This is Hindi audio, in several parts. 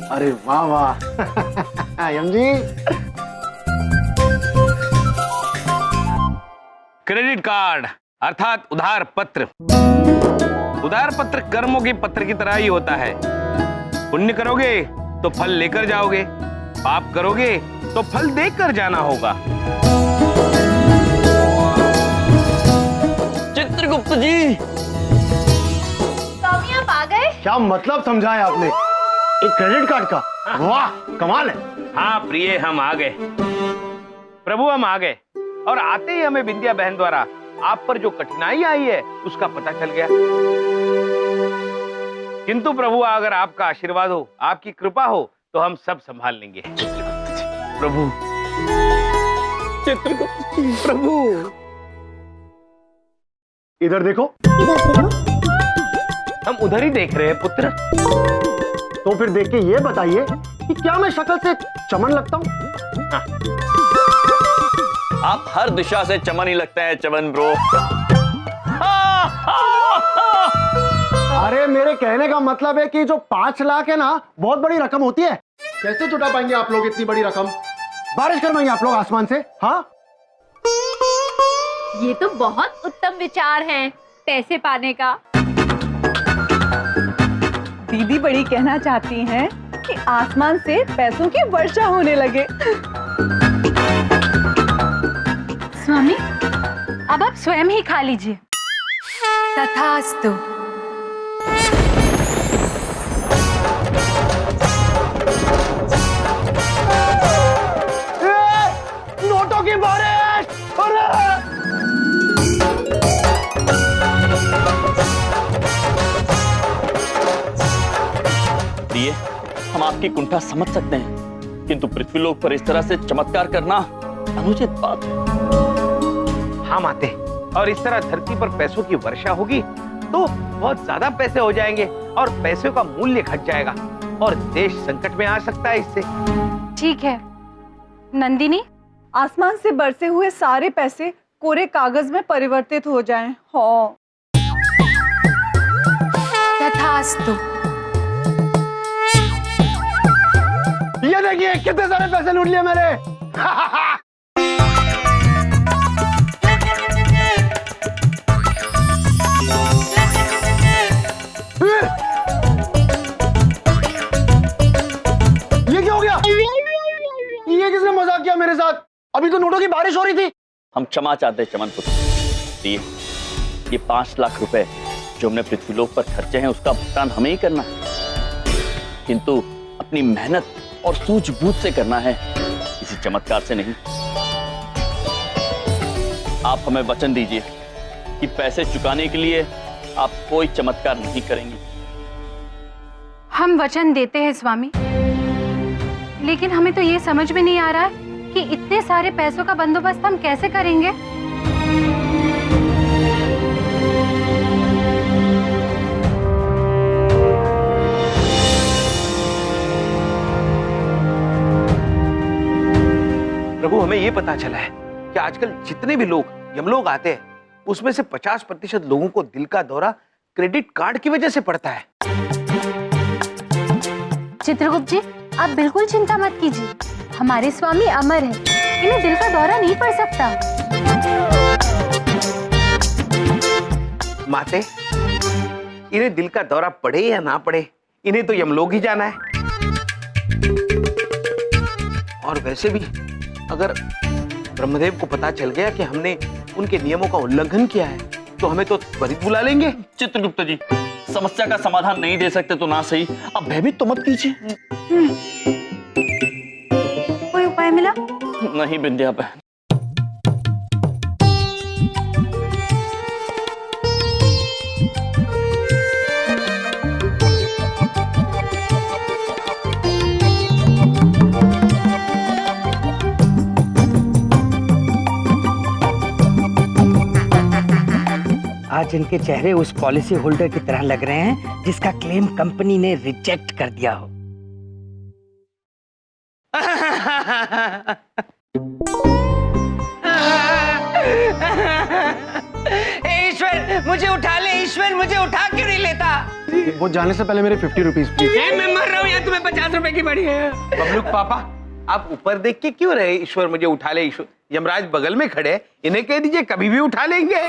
अरे वाह वाह यम जी। क्रेडिट कार्ड अर्थात उधार पत्र। उधार पत्र कर्मों के पत्र की तरह ही होता है। पुण्य करोगे तो फल लेकर जाओगे, पाप करोगे तो फल देकर जाना होगा। चित्रगुप्त जी, स्वामी आप आ गए? क्या मतलब समझाया आपने? एक क्रेडिट कार्ड का? वाह कमाल है। हाँ प्रिय, हम आ गए प्रभु, हम आ गए। और आते ही हमें बिंदिया बहन द्वारा आप पर जो कठिनाई आई है उसका पता चल गया। किंतु प्रभु अगर आपका आशीर्वाद हो, आपकी कृपा हो तो हम सब संभाल लेंगे। प्रभु, चित्रगुप्त जी, प्रभु। इधर देखो। हम उधर ही देख रहे हैं पुत्र। तो फिर देख के ये बताइए कि क्या मैं शक्ल से चमन लगता हूँ? हाँ। आप हर दिशा से चमन ही लगता है चमन ब्रो। अरे मेरे कहने का मतलब है कि जो 5 लाख है ना, बहुत बड़ी रकम होती है। कैसे जुटा पाएंगे आप लोग इतनी बड़ी रकम? बारिश करवाएंगे आप लोग आसमान से? हाँ, ये तो बहुत उत्तम विचार है पैसे पाने का। दीदी बड़ी कहना चाहती हैं कि आसमान से पैसों की वर्षा होने लगे। स्वामी अब आप स्वयं ही खा लीजिए। तथास्तु। नोटों की बारिश। प्रिय, हम आपकी कुंठा समझ सकते हैं, किंतु पृथ्वीलोक पर इस तरह से चमत्कार करना अनुचित बात है। हम आते और इस तरह धरती पर पैसों की वर्षा होगी तो बहुत ज्यादा पैसे हो जाएंगे और पैसों का मूल्य घट जाएगा और देश संकट में आ सकता है इससे। ठीक है नंदिनी, आसमान से बरसे हुए सारे पैसे कोरे कागज में परिवर्तित हो जाएं। हाँ। तथास्तु। ये देखिए कितने सारे पैसे लूट लिए मैंने। ये क्या हो गया? ये किसने मजाक किया मेरे साथ? अभी तो नोटों की बारिश हो रही थी। हम क्षमा चाहते हैं चमन पुत्र। प्रिय, ये 5 लाख रुपए जो हमने पृथ्वीलोक पर खर्चे हैं उसका भुगतान हमें ही करना है, किंतु अपनी मेहनत और सूझबूझ से करना है, किसी चमत्कार से नहीं। आप हमें वचन दीजिए कि पैसे चुकाने के लिए आप कोई चमत्कार नहीं करेंगी। हम वचन देते हैं स्वामी, लेकिन हमें तो ये समझ में नहीं आ रहा है कि इतने सारे पैसों का बंदोबस्त हम कैसे करेंगे। प्रभु हमें ये पता चला है कि आजकल जितने भी लोग यमलोक आते हैं उसमें से 50% लोगों को दिल का दौरा क्रेडिट कार्ड की वजह से पड़ता है। चित्रगुप्त जी आप बिल्कुल चिंता मत कीजिए, हमारे स्वामी अमर हैं, इन्हें दिल का दौरा नहीं पड़ सकता। माते, इन्हें दिल का दौरा पड़े या ना पड़े, इन्हें तो यमलोक ही जाना है। और वैसे भी अगर ब्रह्मदेव को पता चल गया कि हमने उनके नियमों का उल्लंघन किया है तो हमें तो त्वरित बुला लेंगे। चित्रगुप्त जी, समस्या का समाधान नहीं दे सकते तो ना सही, अब भयभीत तो मत कीजिए। कोई उपाय मिला? नहीं बिंदिया बहन। आज इनके चेहरे उस पॉलिसी होल्डर की तरह लग रहे हैं जिसका क्लेम कंपनी ने रिजेक्ट कर दिया हो। ईश्वर मुझे उठा ले, ईश्वर मुझे उठा क्यों नहीं लेता? वो जाने से पहले मेरे 50 रुपीज प्लीज। मैं मर रहा हूँ यार, तुम्हें 50 रुपए की पड़ी है। बबलू पापा, आप ऊपर देख के क्यों रहे? ईश्वर मुझे उठा ले। ईश्वर, यमराज बगल में खड़े, इन्हें कह दीजिए कभी भी उठा लेंगे।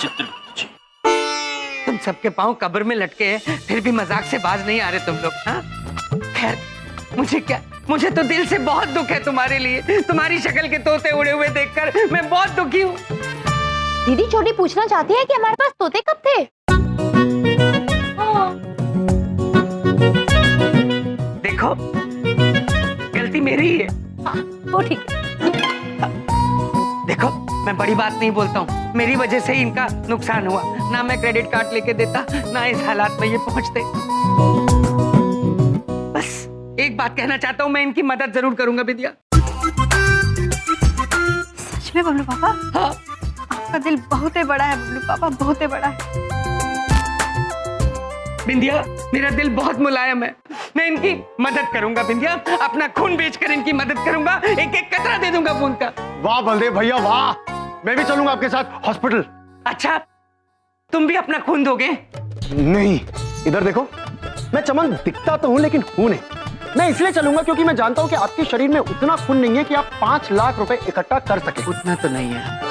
चित्रगुप्त जी, तुम सबके पाँव कब्र में लटके हैं, फिर भी मजाक से बाज नहीं आ रहे तुम लोग। हाँ, खैर मुझे क्या, मुझे तो दिल से बहुत दुख है तुम्हारे लिए। तुम्हारी शक्ल के तोते उड़े हुए देखकर मैं बहुत दुखी हूँ। दीदी छोटी पूछना चाहती है कि हमारे पास तोते कब थे? देखो, गलती मेरी ही है। वो ठीक है। देखो, मैं बड़ी बात नहीं बोलता हूँ, मेरी वजह से ही इनका नुकसान हुआ। ना मैं क्रेडिट कार्ड लेके देता, ना इस हालात में ये पहुंचते। बस एक बात कहना चाहता हूँ, मैं इनकी मदद जरूर करूंगा विद्या। सच में बबलू पापा? हाँ, आपका दिल बहुत ही बड़ा है बबलू पापा, बहुत ही बड़ा है। बिंदिया, मेरा दिल बहुत मुलायम है, मैं इनकी मदद करूंगा। बिंदिया, अपना खून बेचकर इनकी मदद करूंगा, एक एक कतरा दे दूंगा खून का। वाह बलदेव भैया वाह, मैं भी चलूंगा आपके साथ हॉस्पिटल। अच्छा, तुम भी अपना खून दोगे? नहीं, इधर देखो, मैं चमन दिखता तो हूं लेकिन हूं नहीं। मैं इसलिए चलूंगा क्योंकि मैं जानता हूं कि आपके शरीर में उतना खून नहीं है कि आप 5 लाख रुपए इकट्ठा कर सके। उतना तो नहीं है,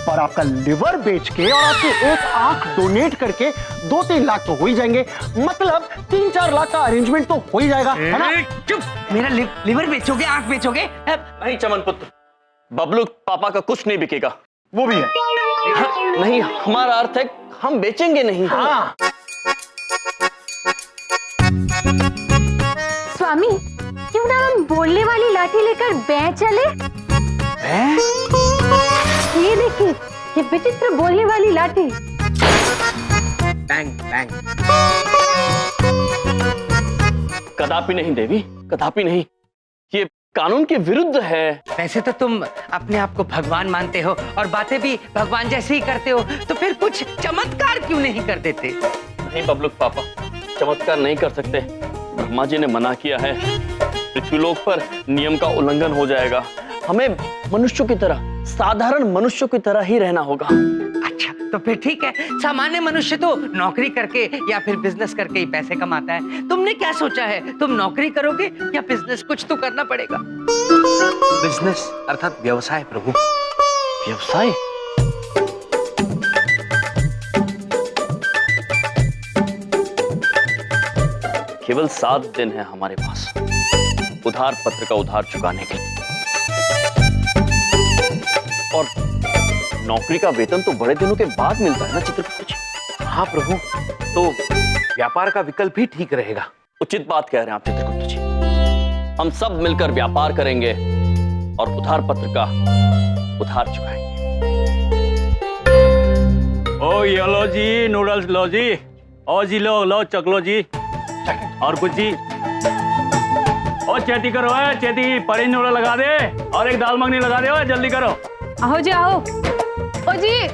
पर आपका लिवर बेच के और आपकी एक आंख डोनेट करके 2-3 लाख तो हो ही जाएंगे। मतलब 3-4 लाख का अरेंजमेंट तो हो ही जाएगा, है ना? चुप, मेरा लिवर बेचोगे, आंख बेचोगे? नहीं चमन पुत्र, बबलू पापा का कुछ नहीं बिकेगा। वो भी है। नहीं, हमारा अर्थ है हम बेचेंगे नहीं। हाँ। स्वामी, क्यों ना हम बोलने वाली लाठी लेकर बैठ चले? ये देखिए, ये विचित्र बोलने वाली लाठी। Bang bang. कदापि नहीं देवी, कदापि नहीं, ये कानून के विरुद्ध है। वैसे तो तुम अपने आप को भगवान मानते हो और बातें भी भगवान जैसे ही करते हो, तो फिर कुछ चमत्कार क्यों नहीं कर देते? नहीं बबलू पापा, चमत्कार नहीं कर सकते। ब्रह्मा जी ने मना किया है, पृथ्वीलोक पर नियम का उल्लंघन हो जाएगा। हमें मनुष्यों की तरह, साधारण मनुष्यों की तरह ही रहना होगा। अच्छा, तो फिर ठीक है, सामान्य मनुष्य तो नौकरी करके या फिर बिजनेस करके ही पैसे कमाता है। तुमने क्या सोचा है, तुम नौकरी करोगे या बिजनेस? कुछ तो करना पड़ेगा। बिजनेस अर्थात व्यवसाय प्रभु। व्यवसाय? केवल 7 दिन है हमारे पास उधार पत्र का उधार चुकाने के, और नौकरी का वेतन तो बड़े दिनों के बाद मिलता है ना चित्रगुप्त जी। हाँ प्रभु, तो व्यापार का विकल्प ही ठीक रहेगा। उचित बात कह रहे हैं आप चित्रगुप्त जी। हम सब मिलकर व्यापार करेंगे और उधार पत्र का उधार चुकाएंगे। ओ ये लो जी नूडल्स लो जी, ओ जी लो चकलो जी, और कुछ जी। ओ चेती करो है, चेती पनीर नूडल लगा दे और एक दाल मखनी लगा दे, जल्दी करो। आओ जी आओ। ओ जी,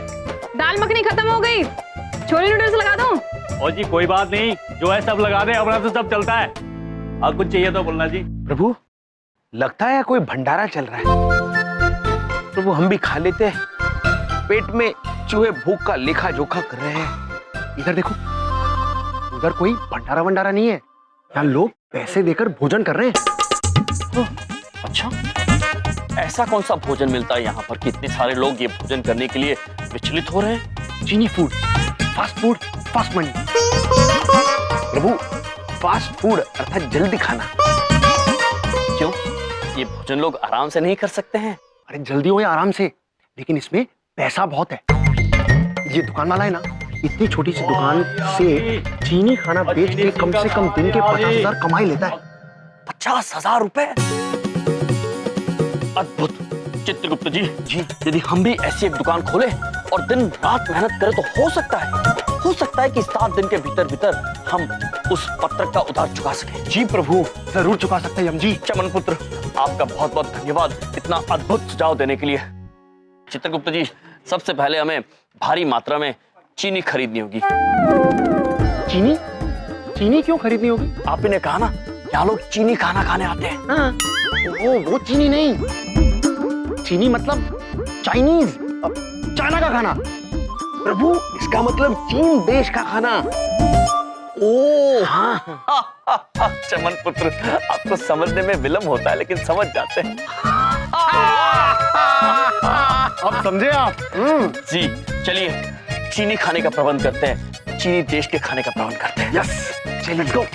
दाल मखनी खत्म हो गई, छोले नूडल्स लगा दूं? ओ जी कोई बात नहीं, जो है सब लगा दे, अपना तो सब चलता है। और कुछ चाहिए तो बोलना जी। प्रभु, लगता है कोई भंडारा चल रहा है। प्रभु, हम भी खा लेते हैं। पेट में चूहे भूख का लेखा जोखा कर रहे हैं। इधर देखो, उधर कोई भंडारा वंडारा नहीं है, यहाँ लोग पैसे देकर भोजन कर रहे हैं। अच्छा, ऐसा कौन सा भोजन मिलता है यहाँ पर कि इतने सारे लोग ये भोजन करने के लिए विचलित हो रहे हैं? चीनी food, fast food, fast money. प्रभु, फास्ट फूड अर्थात जल्दी खाना। क्यों, ये भोजन लोग आराम से नहीं कर सकते हैं? अरे जल्दी हो या आराम से, लेकिन इसमें पैसा बहुत है। ये दुकान वाला है ना, इतनी छोटी सी दुकान से चीनी खाना बेच के कम से कम दिन के 50,000 कमाई लेता है। 50,000 रुपए? अद्भुत चित्रगुप्त जी। यदि हम भी ऐसी एक दुकान खोले और दिन रात मेहनत करें तो हो सकता है कि 7 दिन के भीतर भीतर हम उस पत्र का उधार चुका सकें। जी प्रभु, जरूर चुका सकते हैं हम जी। चमन पुत्र, आपका बहुत बहुत धन्यवाद इतना अद्भुत सुझाव देने के लिए। चित्रगुप्त जी, सबसे पहले हमें भारी मात्रा में चीनी खरीदनी होगी। चीनी? चीनी क्यों खरीदनी होगी? आप ही ने कहा ना, यहाँ लोग चीनी खाना खाने आते हैं। हाँ। वो चीनी नहीं, चीनी मतलब चाइनीज, चाइना का खाना। प्रभु, इसका मतलब चीन देश का खाना। ओ हाँ, चमन पुत्र, आपको समझने में विलंब होता है लेकिन समझ जाते हैं। अब समझे आप? जी चलिए चीनी खाने का प्रबंध करते हैं, चीनी देश के खाने का प्रबंध करते हैं। यस, चलिए लेट्स गो।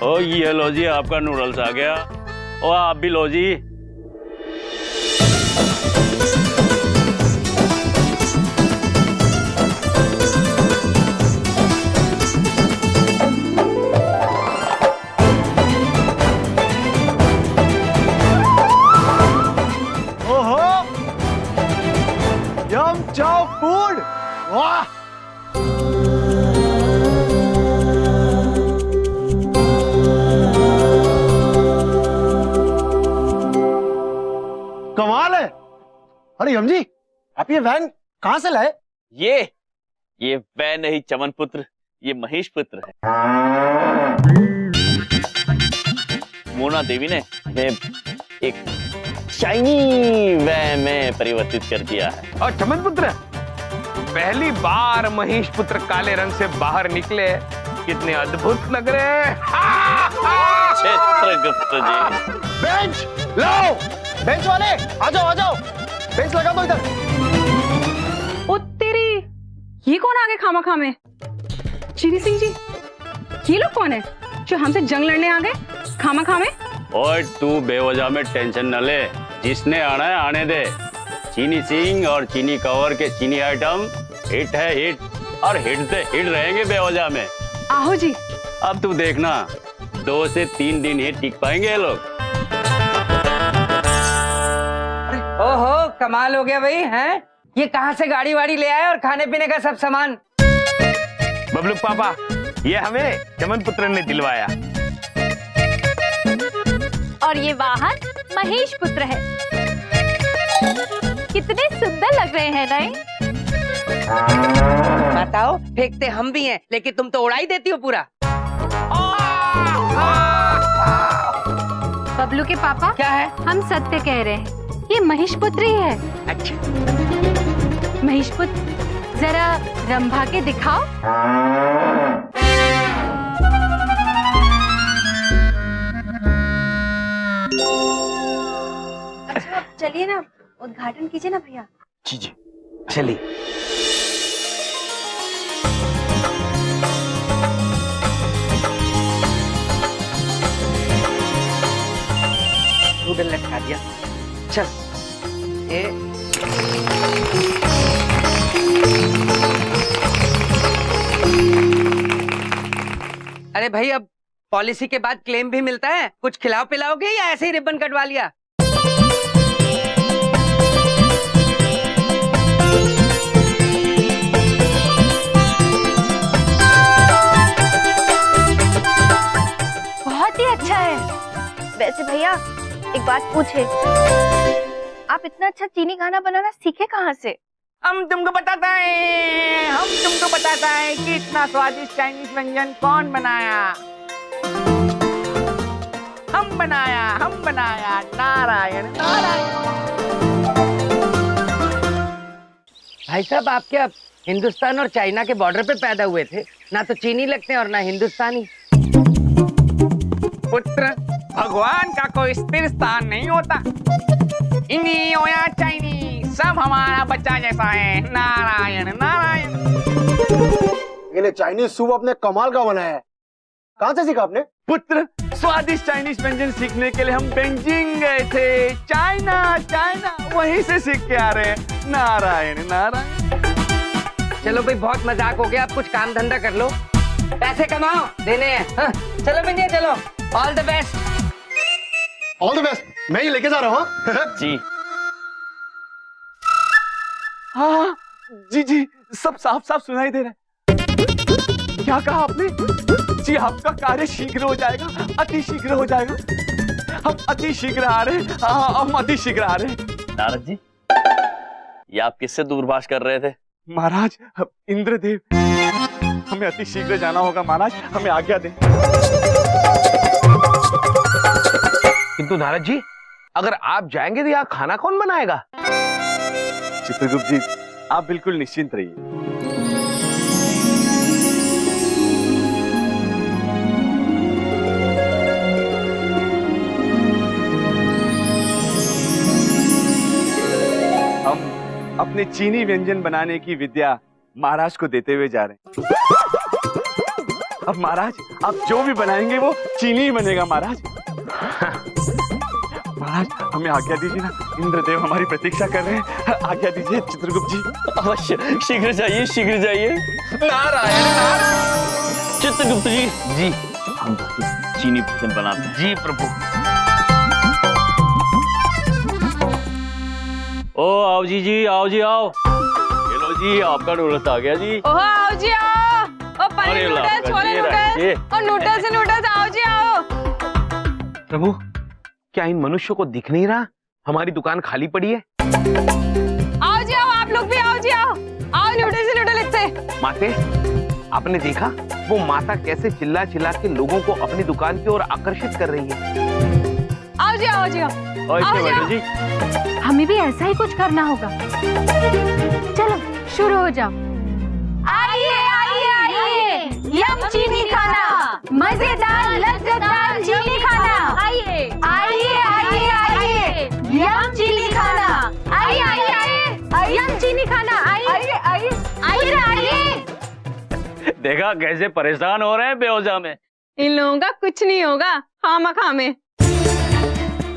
ओ ये लो जी, आपका नूडल्स आ गया। ओ आप भी लो जी। ओहो, यम चाओ फूड, वाह। कमाल है। अरे यम जी, आप ये वैन कहाँ से लाए? ये वह नहीं चमन पुत्र, ये महेश पुत्र है। मोना देवी ने एक शाइनी वह में परिवर्तित कर दिया है। और चमन पुत्र, पहली बार महेश पुत्र काले रंग से बाहर निकले, कितने अद्भुत लग रहे हैं। चित्रगुप्त जी। बेंच लाओ, बेंच वाले आ जाओ, बेंच लगा दो इधर। ओ तेरी, ये कौन आ गए खामा में? चीनी सिंह जी, ये लोग कौन है जो हमसे जंग लड़ने आ गए खामा में? और तू बेवजह में टेंशन न ले, जिसने आना है आने दे। चीनी सिंह और चीनी कवर के चीनी आइटम हिट है हिट, और हिट से हिट रहेंगे बेवजह में। आहो जी। अब तू देखना, 2 से 3 दिन ही टिक पाएंगे ये लोग। ओहो कमाल हो गया भाई, हैं? ये कहाँ से गाड़ी वाड़ी ले आए और खाने पीने का सब सामान? बबलू पापा, ये हमें चमन पुत्र ने दिलवाया। और ये वाहन महेश पुत्र है। कितने सुंदर लग रहे हैं नहीं? बताओ, फेंकते हम भी हैं, लेकिन तुम तो उड़ा ही देती हो पूरा। बबलू के पापा, क्या है? हम सत्य कह रहे हैं, ये महेश पुत्र ही है। अच्छा, महेश पुत्र, जरा रंभा के दिखाओ। अच्छा चलिए ना, उद्घाटन कीजिए ना भैया। जी चलिए। नूडल लटका दिया। चल अरे भाई, अब पॉलिसी के बाद क्लेम भी मिलता है। कुछ खिलाओ पिलाओगे या ऐसे ही रिबन कटवा लिया? बहुत ही अच्छा है। वैसे भैया एक बात पूछे, आप इतना अच्छा चीनी खाना बनाना सीखे कहाँ से? हम तुमको बताता है कि इतना स्वादिष्ट चाइनीज व्यंजन कौन बनाया। हम बनाया, नारायण नारायण। भाई साहब, आप क्या हिंदुस्तान और चाइना के बॉर्डर पे पैदा हुए थे? ना तो चीनी लगते हैं और ना हिंदुस्तानी। पुत्र, भगवान का कोई स्थिर स्थान नहीं होता। इंडी हो या चाइनी, सब हमारा बच्चा जैसा है। नारायण नारायण। ये चाइनीज सूप अपने कमाल का बनाया है, कहाँ से सीखा आपने? पुत्र, स्वादिष्ट चाइनीज व्यंजन सीखने के लिए हम बेजिंग गए थे। चाइना वहीं से सीख के आ रहे हैं। नारायण नारायण। चलो भाई, बहुत मजाक हो गया, आप कुछ काम धंधा कर लो, पैसे कमाओ, देने हैं। हाँ, चलो भैया चलो, all the best. All the best, मैं ही लेके जा रहा हूँ। जी हाँ जी, सब साफ साफ सुनाई दे रहा है। क्या कहा आपने? जी, आपका कार्य शीघ्र हो जाएगा, अति शीघ्र हो जाएगा। हम अति शीघ्र आ रहे हैं। हाँ, हम अति शीघ्र आ रहे हैं। नारद जी, ये आप किससे दूरभाष कर रहे थे? महाराज, इंद्रदेव, हमें अति शीघ्र जाना होगा महाराज, हमें आज्ञा दें। किंतु नारद जी, अगर आप जाएंगे तो यहाँ खाना कौन बनाएगा? चित्रगुप्त जी, आप बिल्कुल निश्चिंत रहिए। हम अपने चीनी व्यंजन बनाने की विद्या महाराज को देते हुए जा रहे हैं। अब महाराज, आप जो भी बनाएंगे वो चीनी ही बनेगा महाराज। महाराज, हमें आज्ञा दीजिए ना, इंद्रदेव हमारी प्रतीक्षा कर रहे हैं। आज्ञा दीजिए चित्रगुप्त जी। अवश्य, शीघ्र जाइए, शीघ्र जाइए। चित्रगुप्त जी, जी हम चीनी भोजन बनाते हैं। जी प्रभु। ओ आओ जी, आओ जी, आओ। ये लो जी, आपका नूडल्स आ गया जी। ओह आओ जी आओ। ओ पनीर नूडल्स, छोले नूडल्स और नूडल्स से नूडल्स, आओ जी आओ। प्रभु, क्या इन मनुष्यों को दिख नहीं रहा हमारी दुकान खाली पड़ी है? आओ जी आओ, आप लोग भी आओ जी आओ। आओ नूडल्स से नूडल इससे। माते, आपने देखा वो माता कैसे चिल्ला चिल्ला के लोगों को अपनी दुकान की ओर आकर्षित कर रही है? आओ जी आओ जी आओ। और आओ इससे जी, बैठो आओ। जी। हमें भी ऐसा ही कुछ करना होगा। चलो शुरू हो जाओ। आइए आइए आइए, यम चीनी खाना, मजेदार लज्जतदार चीनी खाना। आइए आइए आइए आइए, यम चीनी खाना। आइए आइए आइए, यम चीनी खाना। आइए आइए आइए आइए। देखा कैसे परेशान हो रहे हैं बेवजह में। इन लोगों का कुछ नहीं होगा, खामा में।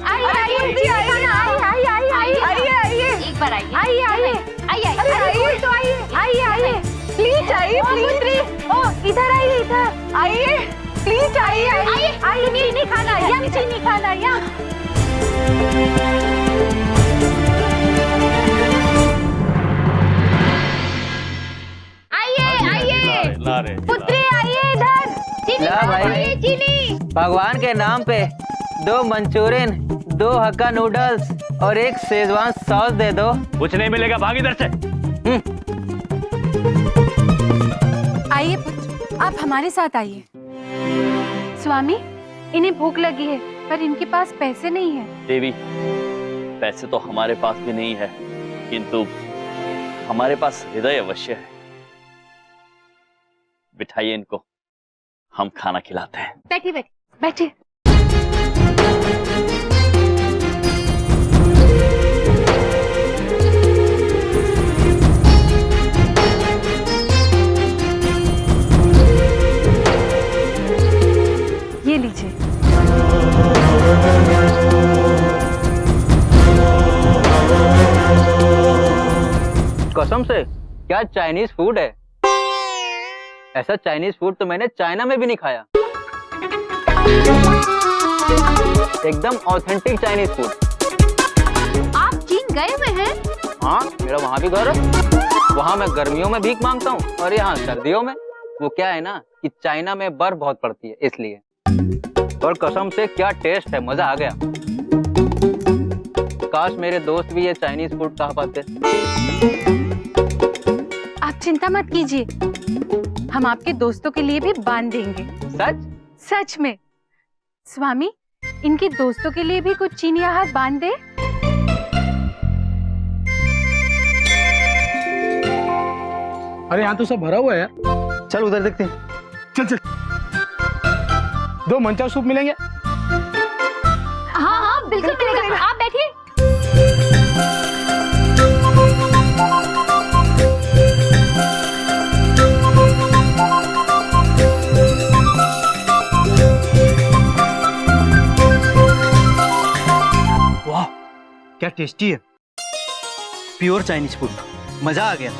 आइए आइए चीनी खाना। आइए आइए आइए आइए आइए, एक बार आइए। आइए आइए आइए आइए, तो आइए आइए आइए, प्लीज आइए, प्लीज। ओ इधर आइए, इधर आइए, प्लीज आइए आइए आइए। चीनी खाना, यम चीनी खाना, यम। आइए आइए, ला रहे। पुत्री आइए इधर। चीनी ला खाना, भाई। आइए चीनी। भगवान के नाम पे 2 मंचूरियन, 2 हक्का नूडल्स और 1 शेजवान सॉस दे दो। कुछ नहीं मिलेगा, भाग इधर से। आइए पुत्र, आप हमारे साथ आइए। स्वामी, इन्हें भूख लगी है पर इनके पास पैसे नहीं है। देवी, पैसे तो हमारे पास भी नहीं है, किंतु हमारे पास हृदय अवश्य है। बिठाइए इनको, हम खाना खिलाते हैं। बैठिए बैठिए। बैठिए। ये लीजिए। कसम से, क्या चाइनीज फूड है? ऐसा चाइनीज फूड तो मैंने चाइना में भी नहीं खाया। एकदम ऑथेंटिक चाइनीज फूड। आप चीन गए हुए हैं? हाँ, मेरा वहाँ भी घर है। वहाँ मैं गर्मियों में भीख मांगता हूँ और यहाँ सर्दियों में। वो क्या है ना कि चाइना में बर्फ बहुत पड़ती है इसलिए। और कसम से क्या टेस्ट है, मजा आ गया। काश मेरे दोस्त भी ये चाइनीज फूड खा पाते। आप चिंता मत कीजिए, हम आपके दोस्तों के लिए भी बांध देंगे। सच? सच में। स्वामी, इनके दोस्तों के लिए भी कुछ चीनी आहार बांध दे। अरे यहाँ तो सब भरा हुआ है यार। चल उधर देखते हैं। चल चल। 2 मंचाव सूप मिलेंगे? हाँ हाँ बिल्कुल मिलेगा, आप बैठिए। वाह, क्या टेस्टी है। प्योर चाइनीज फूड, मजा आ गया।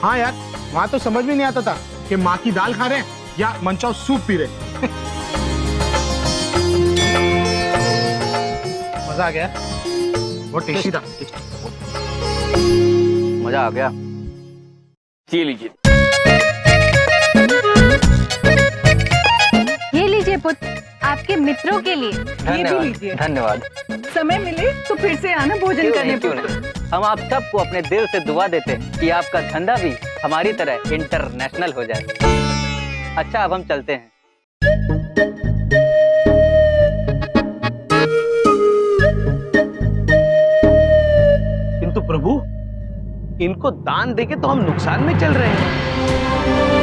हाँ यार, वहाँ तो समझ में नहीं आता था कि माँ की दाल खा रहे हैं या मंचाव सूप पी रहे हैं। मजा आ गया, बहुत टेस्टी था। मजा आ गया। ये लीजिए। ये लीजिए पुत्र, आपके मित्रों के लिए। लीजिए। धन्यवाद। समय मिले तो फिर से आना भोजन करने। क्यों नहीं? हम आप सबको अपने दिल से दुआ देते हैं कि आपका धंधा भी हमारी तरह इंटरनेशनल हो जाए। अच्छा, अब हम चलते हैं। किंतु प्रभु, इनको दान देके तो हम नुकसान में चल रहे हैं।